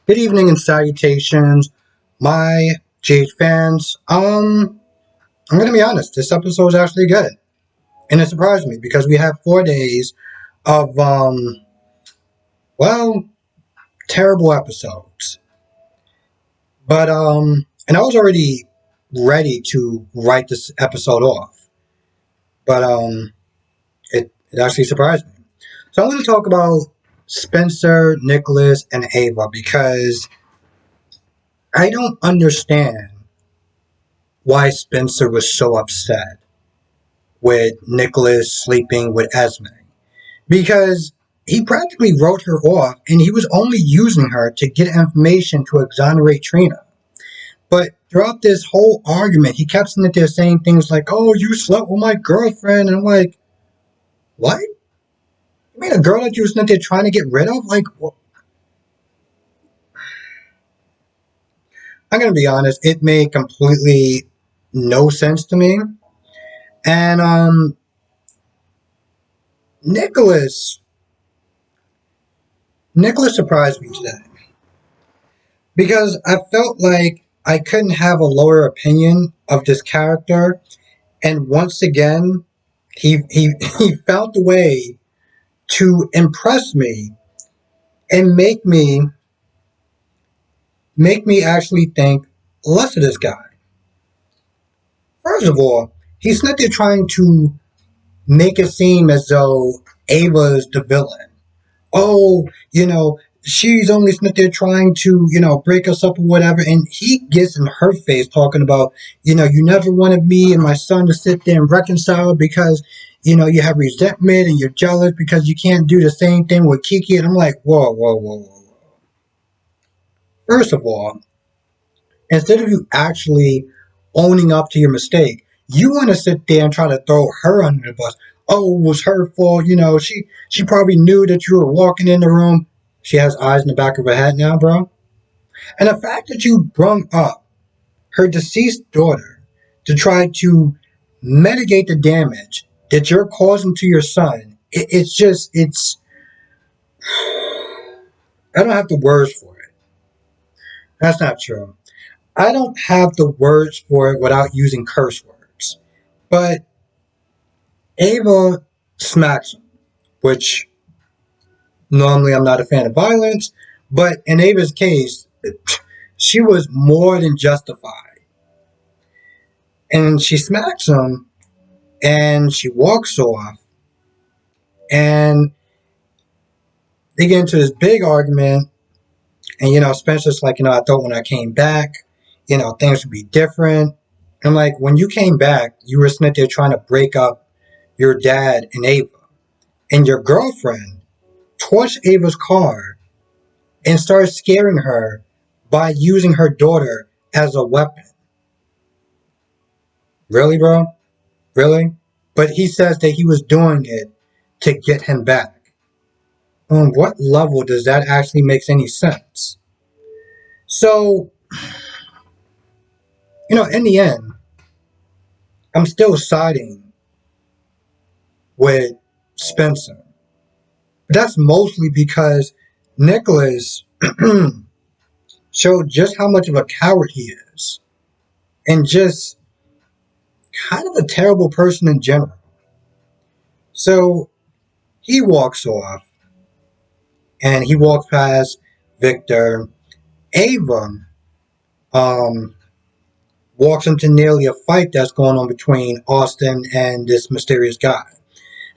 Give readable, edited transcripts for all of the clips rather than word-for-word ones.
Good evening and salutations, my GH fans. I'm gonna be honest. This episode is actually good, and it surprised me because we have 4 days of well, terrible episodes. But and I was already ready to write this episode off, but it actually surprised me. So I'm going to talk about Spencer, Nikolas, and Ava because I don't understand why Spencer was so upset with Nikolas sleeping with Esme. Because he practically wrote her off and he was only using her to get information to exonerate Trina. But throughout this whole argument, he kept sitting there saying things like, "Oh, you slept with my girlfriend." And I'm like, what? You mean a girl that you were sitting there trying to get rid of? Like, I'm going to be honest, it made completely no sense to me. And Nikolas Nikolas surprised me today because I felt like I couldn't have a lower opinion of this character, and once again, he found a way to impress me and make me actually think less of this guy. First of all, he's not there trying to make it seem as though Ava's the villain. Oh, she's only sitting there trying to, break us up or whatever. And he gets in her face talking about, you never wanted me and my son to sit there and reconcile because, you have resentment and you're jealous because you can't do the same thing with Kiki. And I'm like, whoa, whoa, whoa, whoa, whoa. First of all, instead of you actually owning up to your mistake, you want to sit there and try to throw her under the bus. Oh, it was her fault. She probably knew that you were walking in the room. She has eyes in the back of her head now, bro. And the fact that you brung up her deceased daughter to try to mitigate the damage that you're causing to your son, it's. I don't have the words for it. That's not true. I don't have the words for it without using curse words. But Ava smacks him, which normally I'm not a fan of violence, but in Ava's case, she was more than justified. And she smacks him and she walks off and they get into this big argument. And, Spencer's like, I thought when I came back, things would be different. And like, when you came back, you were sitting there trying to break up your dad and Ava. And your girlfriend torched Ava's car and started scaring her by using her daughter as a weapon. Really, bro? Really? But he says that he was doing it to get him back. On what level does that actually make any sense? So, in the end, I'm still siding with Spencer. But that's mostly because Nikolas showed just how much of a coward he is. And just kind of a terrible person in general. So he walks off and he walks past Victor. Ava walks into nearly a fight that's going on between Austin and this mysterious guy.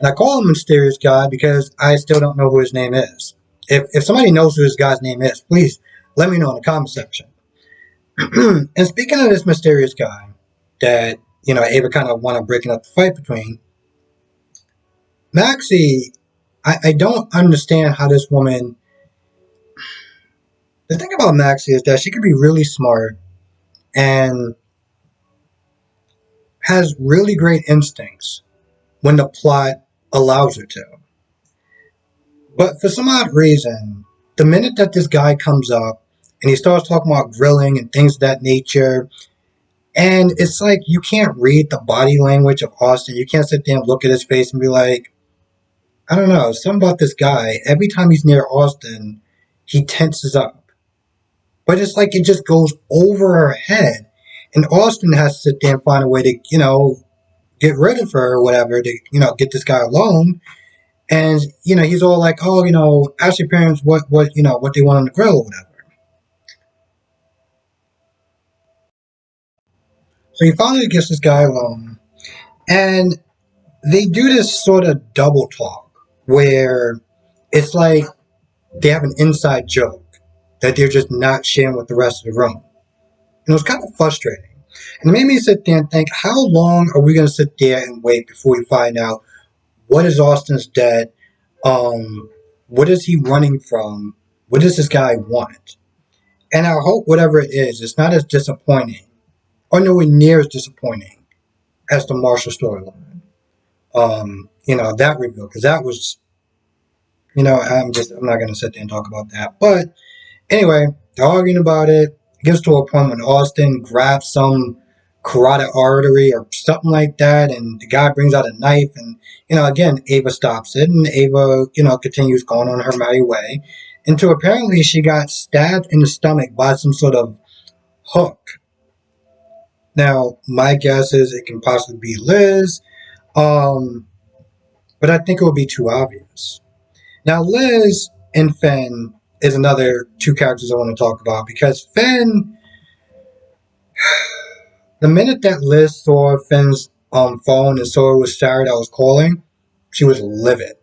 And I call him mysterious guy because I still don't know who his name is. If somebody knows who this guy's name is, please let me know in the comment section. And speaking of this mysterious guy that, Ava kind of wanted breaking up the fight between, Maxie, I don't understand how this woman. The thing about Maxie is that she can be really smart and has really great instincts when the plot allows her to. But for some odd reason, the minute that this guy comes up and he starts talking about grilling and things of that nature, and it's like you can't read the body language of Austin. You can't sit there and look at his face and be like, I don't know, something about this guy. Every time he's near Austin, he tenses up. but it's like it just goes over her head. And Austin has to sit there and find a way to, get rid of her or whatever to, get this guy alone. And, he's all like, oh, ask your parents what they want on the grill or whatever. So he finally gets this guy alone. And they do this sort of double talk where it's like they have an inside joke that they're just not sharing with the rest of the room. And it was kind of frustrating. And it made me sit there and think, how long are we going to sit there and wait before we find out what is Austin's debt? What is he running from? What does this guy want? And I hope whatever it is, it's not as disappointing or nowhere near as disappointing as the Marshall storyline. That reveal, because that was, I'm not going to sit there and talk about that. But anyway, they're arguing about it. It gets to a point when Austin grabs some carotid artery or something like that, and the guy brings out a knife, and again, Ava stops it, and Ava, continues going on her merry way, until apparently she got stabbed in the stomach by some sort of hook. Now, my guess is it can possibly be Liz, but I think it would be too obvious. Now, Liz and Finn is another two characters I want to talk about, because Finn, the minute that Liz saw Finn's phone and saw it was Sarah that was calling, she was livid.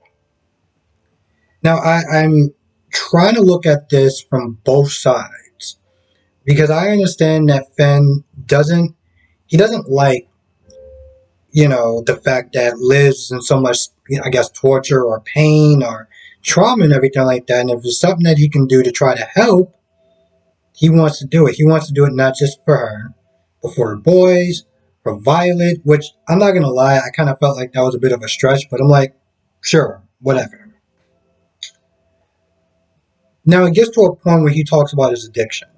Now, I'm trying to look at this from both sides, because I understand that Finn doesn't like, the fact that Liz is in so much, I guess, torture or pain or trauma and everything like that. And if there's something that he can do to try to help, he wants to do it. He wants to do it not just for her, but for her boys, for Violet, which I'm not going to lie, I kind of felt like that was a bit of a stretch, but I'm like, sure, whatever. Now it gets to a point where he talks about his addiction.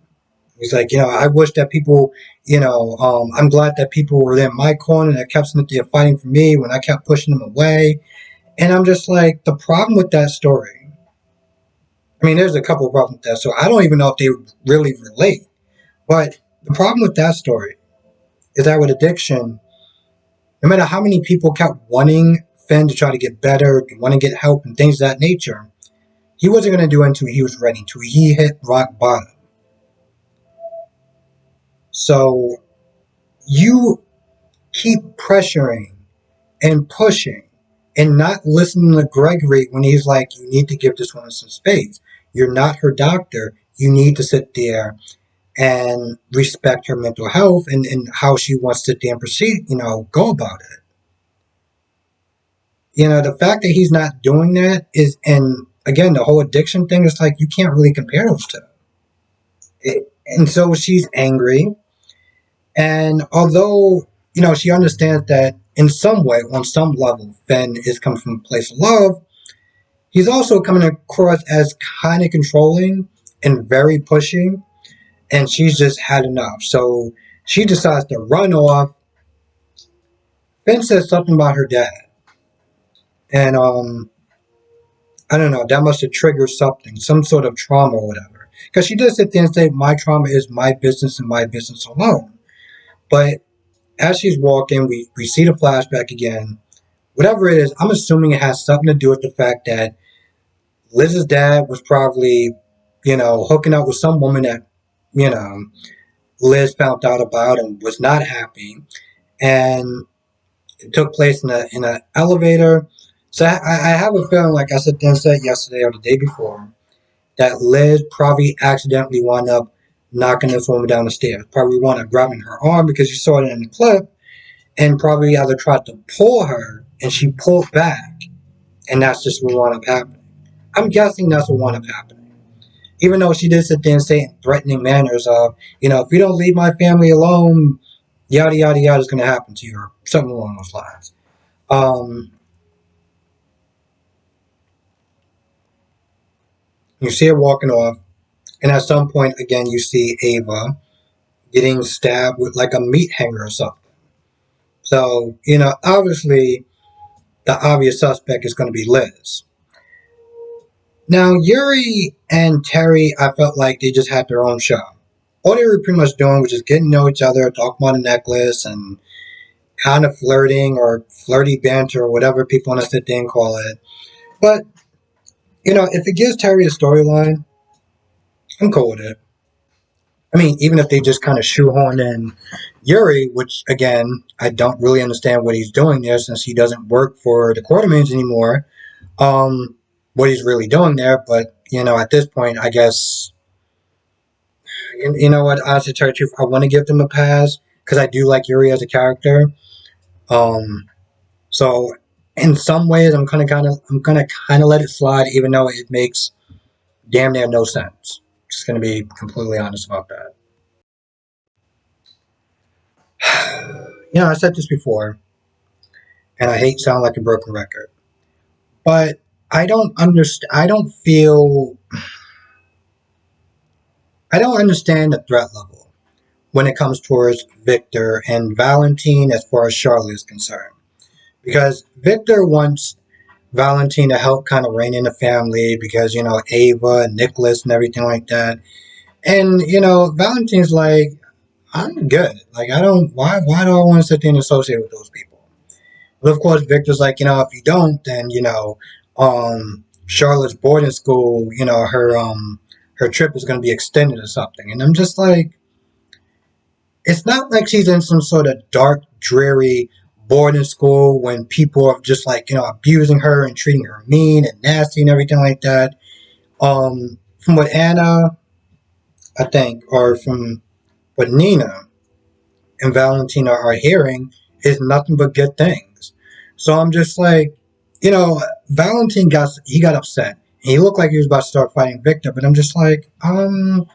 He's like, I wish that people, I'm glad that people were in my corner that kept sitting there fighting for me when I kept pushing them away. And I'm just like, the problem with that story, I mean, there's a couple of problems with that, so I don't even know if they really relate. But the problem with that story is that with addiction, no matter how many people kept wanting Finn to try to get better, want to get help and things of that nature, he wasn't going to do it until he was ready, until he hit rock bottom. So you keep pressuring and pushing and not listening to Gregory when he's like, you need to give this woman some space. You're not her doctor. You need to sit there and respect her mental health and how she wants to sit there and proceed, go about it. The fact that he's not doing that is, and again, the whole addiction thing is like, you can't really compare those two. And so she's angry. And although, she understands that in some way, on some level, Finn is coming from a place of love, he's also coming across as kind of controlling and very pushing, and she's just had enough. So she decides to run off. Finn says something about her dad. And, I don't know, that must have triggered something, some sort of trauma or whatever. Because she does sit there and say, my trauma is my business and my business alone. But as she's walking, we see the flashback again. Whatever it is, I'm assuming it has something to do with the fact that Liz's dad was probably, hooking up with some woman that, Liz found out about and was not happy. And it took place in an elevator. So I have a feeling, like I said yesterday or the day before, that Liz probably accidentally wound up knocking this woman down the stairs. Probably wound up grabbing her arm because you saw it in the clip, and probably either tried to pull her and she pulled back, and that's just what wound up happening. I'm guessing that's what wound up happening. Even though she did sit there and say in threatening manners of, if you don't leave my family alone, yada yada yada is going to happen to you, or something along those lines. You see her walking off, and at some point again you see Ava getting stabbed with like a meat hanger or something. So, obviously the obvious suspect is going to be Liz. Now, Yuri and Terry, I felt like they just had their own show. all they were pretty much doing was just getting to know each other, talking about a necklace, and kind of flirting or flirty banter or whatever people want to sit there and call it. But, if it gives Terry a storyline, I'm cool with it. I mean, even if they just kind of shoehorn in Yuri, which again, I don't really understand what he's doing there since he doesn't work for the Quartermains anymore. Um, what he's really doing there, but at this point, I guess you know what, honestly, to tell you the truth, I want to give them a pass because I do like Yuri as a character. Um, so in some ways, I'm gonna kind of let it slide, even though it makes damn near no sense. Just gonna be completely honest about that. I said this before, and I hate sound like a broken record, but I don't understand. I don't understand the threat level when it comes towards Victor and Valentin as far as Charlotte is concerned. Because Victor wants Valentin to help kind of rein in the family because, Ava and Nikolas and everything like that. And, Valentin's like, I'm good. Like, I don't, why do I want to sit there and associate with those people? But of course, Victor's like, if you don't, then, Charlotte's boarding school, her trip is going to be extended or something. And I'm just like, it's not like she's in some sort of dark, dreary boarding school when people are just like, abusing her and treating her mean and nasty and everything like that. From what Anna, I think, or from what Nina and Valentina are hearing, is nothing but good things. So I'm just like, Valentin got upset. And he looked like he was about to start fighting Victor, but I'm just like, I'm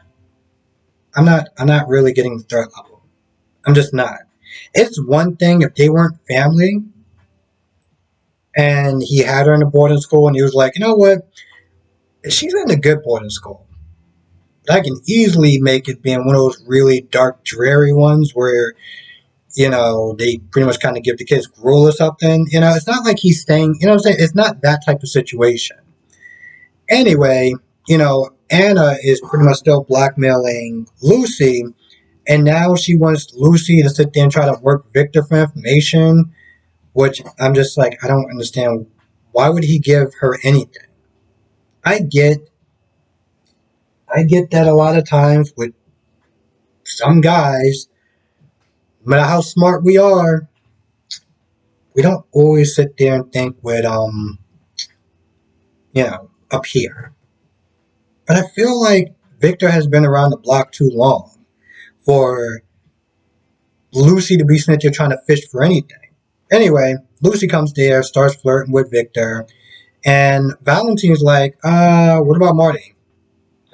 not really getting the threat level. I'm just not. It's one thing if they weren't family and he had her in a boarding school and he was like, you know what? She's in a good boarding school. But I can easily make it being one of those really dark, dreary ones where, they pretty much kind of give the kids gruel or something. It's not like he's staying, what I'm saying? It's not that type of situation. Anyway, Anna is pretty much still blackmailing Lucy, and now she wants Lucy to sit there and try to work Victor for information, which I'm just like, I don't understand. Why would he give her anything? I get, I get that a lot of times with some guys, no matter how smart we are, we don't always sit there and think with, up here. But I feel like Victor has been around the block too long for Lucy to be sitting there trying to fish for anything. Anyway, Lucy comes there, starts flirting with Victor, and Valentine's like, what about Marty?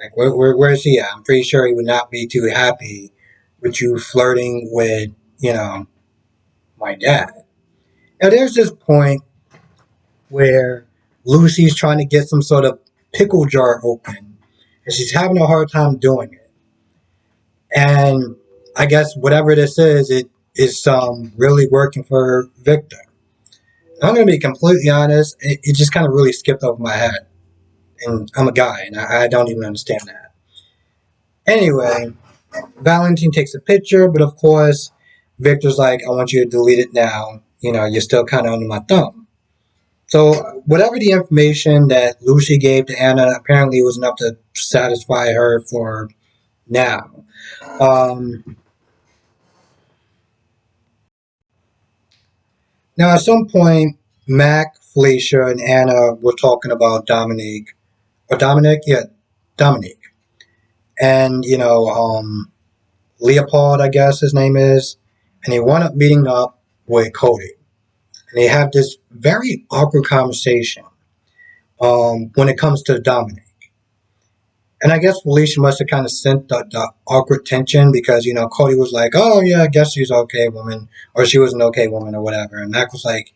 Like, where is he at? I'm pretty sure he would not be too happy with you flirting with, you know, my dad. Now, there's this point where Lucy's trying to get some sort of pickle jar open, and she's having a hard time doing it. And I guess whatever this is, it is really working for Victor. I'm going to be completely honest, it just kind of really skipped over my head. And I'm a guy, and I don't even understand that. Anyway, Valentin takes a picture, but of course, Victor's like, I want you to delete it now. You're still kind of under my thumb. So, whatever the information that Lucy gave to Anna apparently was enough to satisfy her for now. Um, Now, at some point, Mac, Felicia, and Anna were talking about Dominique. Or Dominic? Yeah, Dominique. And, Leopold, I guess his name is. And they wound up meeting up with Cody. And they have this very awkward conversation when it comes to Dominic. And I guess Felicia must have kind of sent the awkward tension because, Cody was like, oh, yeah, I guess she's an okay woman. Or she was an okay woman or whatever. And Mac was like,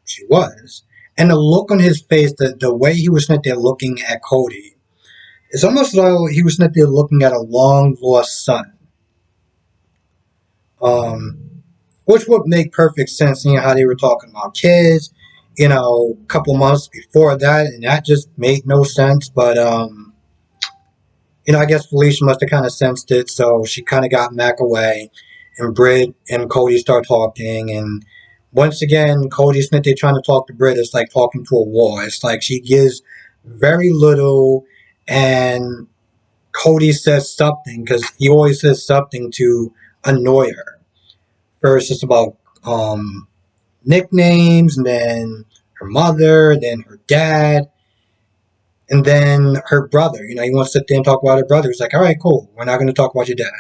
she was. And the look on his face, the way he was sitting there looking at Cody, it's almost like he was sitting there looking at a long lost son. Which would make perfect sense, how they were talking about kids, a couple months before that, and that just made no sense. But, I guess Felicia must have kind of sensed it, so she kind of got Mac away, and Britt and Cody start talking, and once again, Cody's not there trying to talk to Britt. It's like talking to a wall. It's like she gives very little, and Cody says something because he always says something to annoy her. First, it's about nicknames, and then her mother, then her dad, and then her brother. He wants to sit there and talk about her brother. He's like, all right, cool. We're not going to talk about your dad.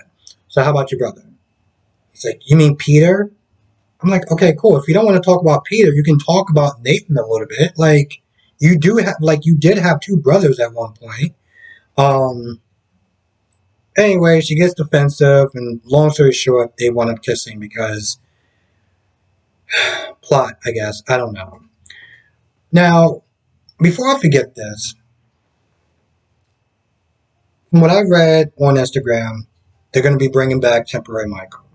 So how about your brother? He's like, you mean Peter? I'm like, okay, cool. If you don't want to talk about Peter, you can talk about Nathan a little bit. Like, you did have two brothers at one point. Um, anyway, she gets defensive, and long story short, they wind up kissing because plot, I guess. I don't know. Now, before I forget this, from what I read on Instagram, they're going to be bringing back Temporary Michael.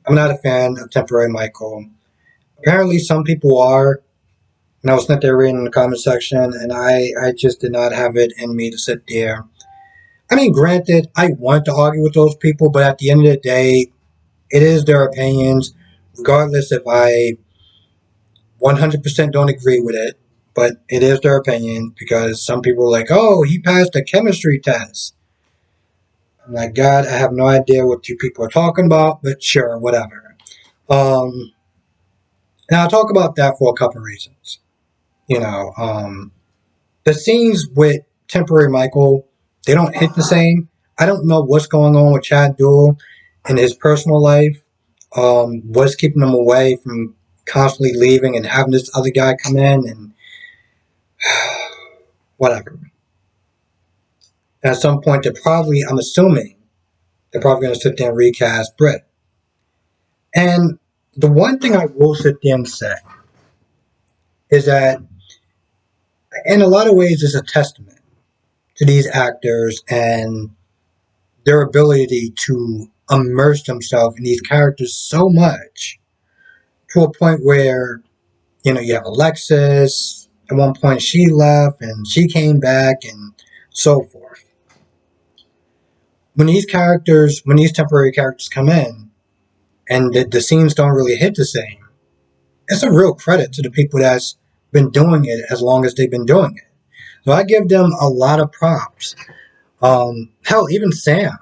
I'm not a fan of Temporary Michael. Apparently, some people are. And I was sitting there reading in the comment section, and I just did not have it in me to sit there. I mean, granted, I want to argue with those people, but at the end of the day, it is their opinions, regardless if I 100% don't agree with it. But it is their opinion because some people are like, oh, he passed the chemistry test. I'm like, God, I have no idea what you people are talking about, but sure, whatever. And I'll talk about that for a couple of reasons. You know, the scenes with Temporary Michael, they don't hit the same. I don't know what's going on with Chad Duell in his personal life. What's keeping him away from constantly leaving and having this other guy come in and whatever. At some point, I'm assuming, they're probably going to sit there and recast Britt. And the one thing I will sit there and say is that, in a lot of ways, it's a testament to these actors and their ability to immerse themselves in these characters so much to a point where, you have Alexis. At one point, she left and she came back and so forth. When these temporary characters come in and the scenes don't really hit the same, it's a real credit to the people that's been doing it as long as they've been doing it. So I give them a lot of props. Hell, even Sam,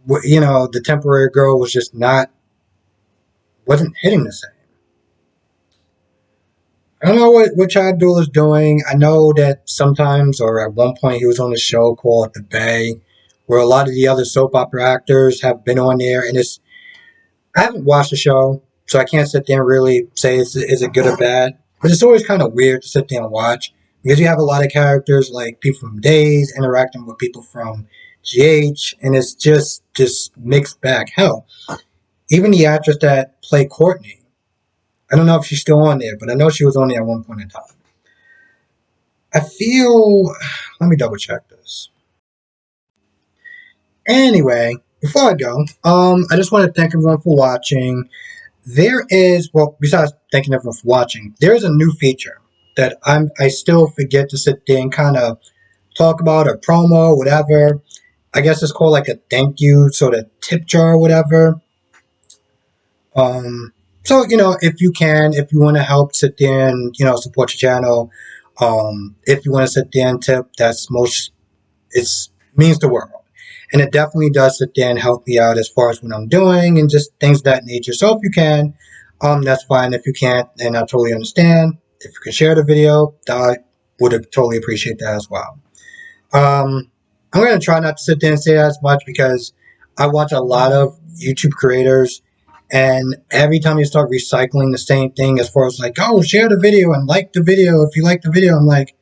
the temporary girl wasn't hitting the same. I don't know what Chad Duell is doing. I know that sometimes, or at one point, he was on a show called The Bay, where a lot of the other soap opera actors have been on there, and I haven't watched the show, so I can't sit there and really say is it good or bad. But it's always kind of weird to sit there and watch because you have a lot of characters like people from Days interacting with people from GH, and it's just mixed bag. Hell, even the actress that played Courtney, I don't know if she's still on there, but I know she was on there at one point in time. I feel. Let me double check this. Anyway, before I go, I just want to thank everyone for watching. Besides thanking everyone for watching, there is a new feature that I still forget to sit there and kind of talk about or promo, whatever. I guess it's called like a thank you sort of tip jar or whatever. So, if you want to help sit there and, support your channel, if you want to sit there and tip, it means the world. And it definitely does sit there and help me out as far as what I'm doing and just things of that nature. So if you can, that's fine. If you can't, then I totally understand. If you can share the video, I would totally appreciate that as well. I'm going to try not to sit there and say that as much because I watch a lot of YouTube creators, and every time you start recycling the same thing as far as like, oh, share the video and like the video if you like the video, I'm like,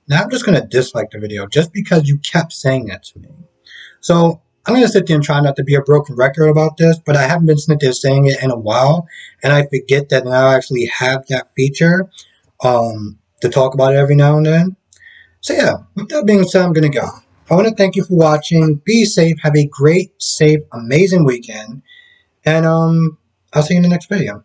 now I'm just going to dislike the video just because you kept saying that to me. So I'm going to sit there and try not to be a broken record about this, but I haven't been sitting there saying it in a while, and I forget that now I actually have that feature to talk about it every now and then. So yeah, with that being said, I'm going to go. I want to thank you for watching. Be safe. Have a great, safe, amazing weekend. And I'll see you in the next video.